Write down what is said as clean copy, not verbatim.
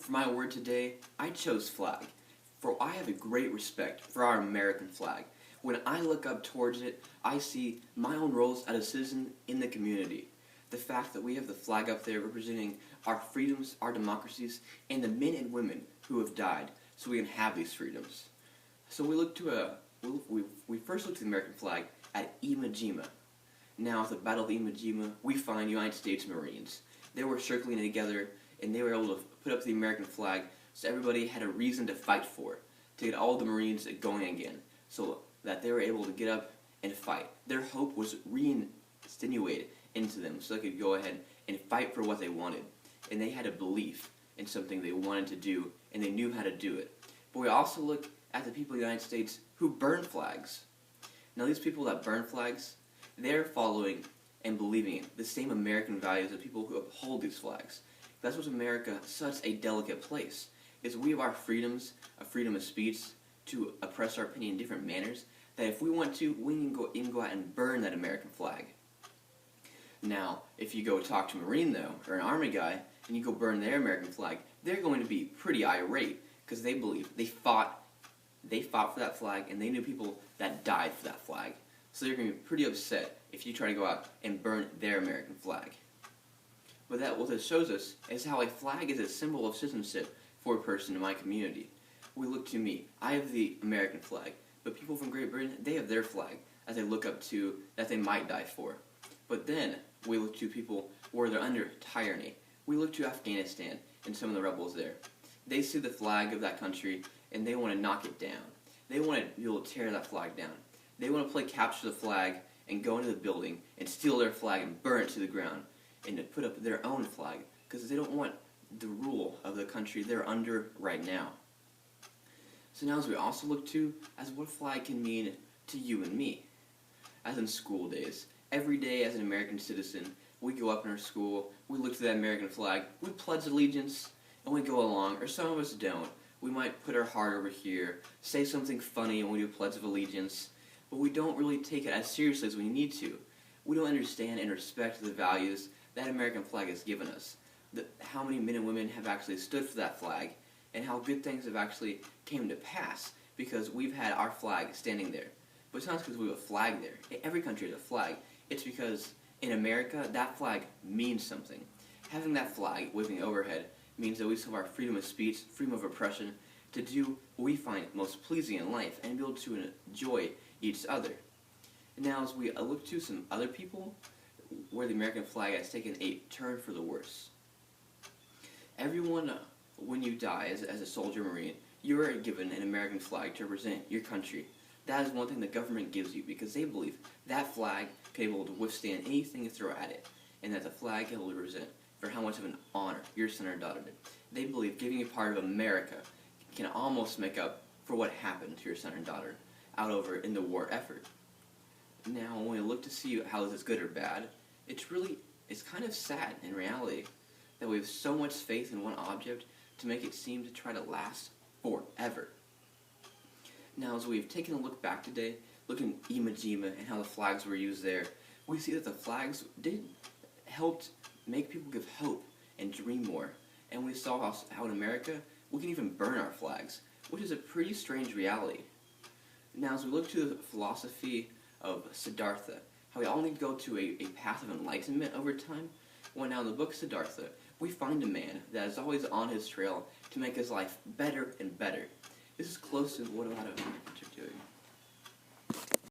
For my word today, I chose flag, for I have a great respect for our American flag. When I look up towards it, I see my own roles as a citizen in the community. The fact that we have the flag up there representing our freedoms, our democracies, and the men and women who have died so we can have these freedoms. So we first looked at the American flag at Iwo Jima. Now at the Battle of Iwo Jima, we find United States Marines. They were circling together, and they were able to put up the American flag so everybody had a reason to fight for it, to get all the Marines going again, so that they were able to get up and fight. Their hope was reinstituted into them so they could go ahead and fight for what they wanted. And they had a belief in something they wanted to do, and they knew how to do it. But we also look at the people of the United States who burn flags. Now these people that burn flags, they're following and believing in the same American values of people who uphold these flags. That's what America such a delicate place, is we have our freedoms, a freedom of speech, to express our opinion in different manners, that if we want to, we can go out and burn that American flag. Now, if you go talk to a Marine, though, or an Army guy, and you go burn their American flag, they're going to be pretty irate, because they believe they fought for that flag, and they knew people that died for that flag. So they're going to be pretty upset if you try to go out and burn their American flag. But what this shows us is how a flag is a symbol of citizenship for a person in my community. We look to me. I have the American flag, but people from Great Britain, they have their flag as they look up to that they might die for. But then we look to people where they're under tyranny. We look to Afghanistan and some of the rebels there. They see the flag of that country and they want to knock it down. They want to be able to tear that flag down. They want to play capture the flag and go into the building and steal their flag and burn it to the ground and to put up their own flag because they don't want the rule of the country they're under right now. So now as we also look to as what flag can mean to you and me. As in school days, every day as an American citizen, we go up in our school, we look to that American flag, we pledge allegiance, and we go along, or some of us don't. We might put our heart over here, say something funny when we do Pledge of Allegiance, but we don't really take it as seriously as we need to. We don't understand and respect the values that American flag has given us, how many men and women have actually stood for that flag, and how good things have actually came to pass because we've had our flag standing there. But it's not because we have a flag there. Every country has a flag. It's because in America, that flag means something. Having that flag waving overhead means that we still have our freedom of speech, freedom of oppression, to do what we find most pleasing in life and be able to enjoy each other. And now as we look to some other people where the American flag has taken a turn for the worse. Everyone, when you die as a soldier Marine, you are given an American flag to represent your country. That is one thing the government gives you because they believe that flag can be able to withstand anything you throw at it, and that the flag can be able to represent for how much of an honor your son or daughter did. They believe giving you part of America can almost make up for what happened to your son or daughter out over in the war effort. Now, when we look to see how this is good or bad, it's kind of sad in reality that we have so much faith in one object to make it seem to try to last forever. Now, as we've taken a look back today, looking at Iwo Jima and how the flags were used there, we see that the flags did help make people give hope and dream more. And we saw how in America, we can even burn our flags, which is a pretty strange reality. Now, as we look to the philosophy of Siddhartha, how we all need to go to a path of enlightenment over time, well, now in the book Siddhartha, we find a man that is always on his trail to make his life better and better. This is close to what a lot of humans are doing.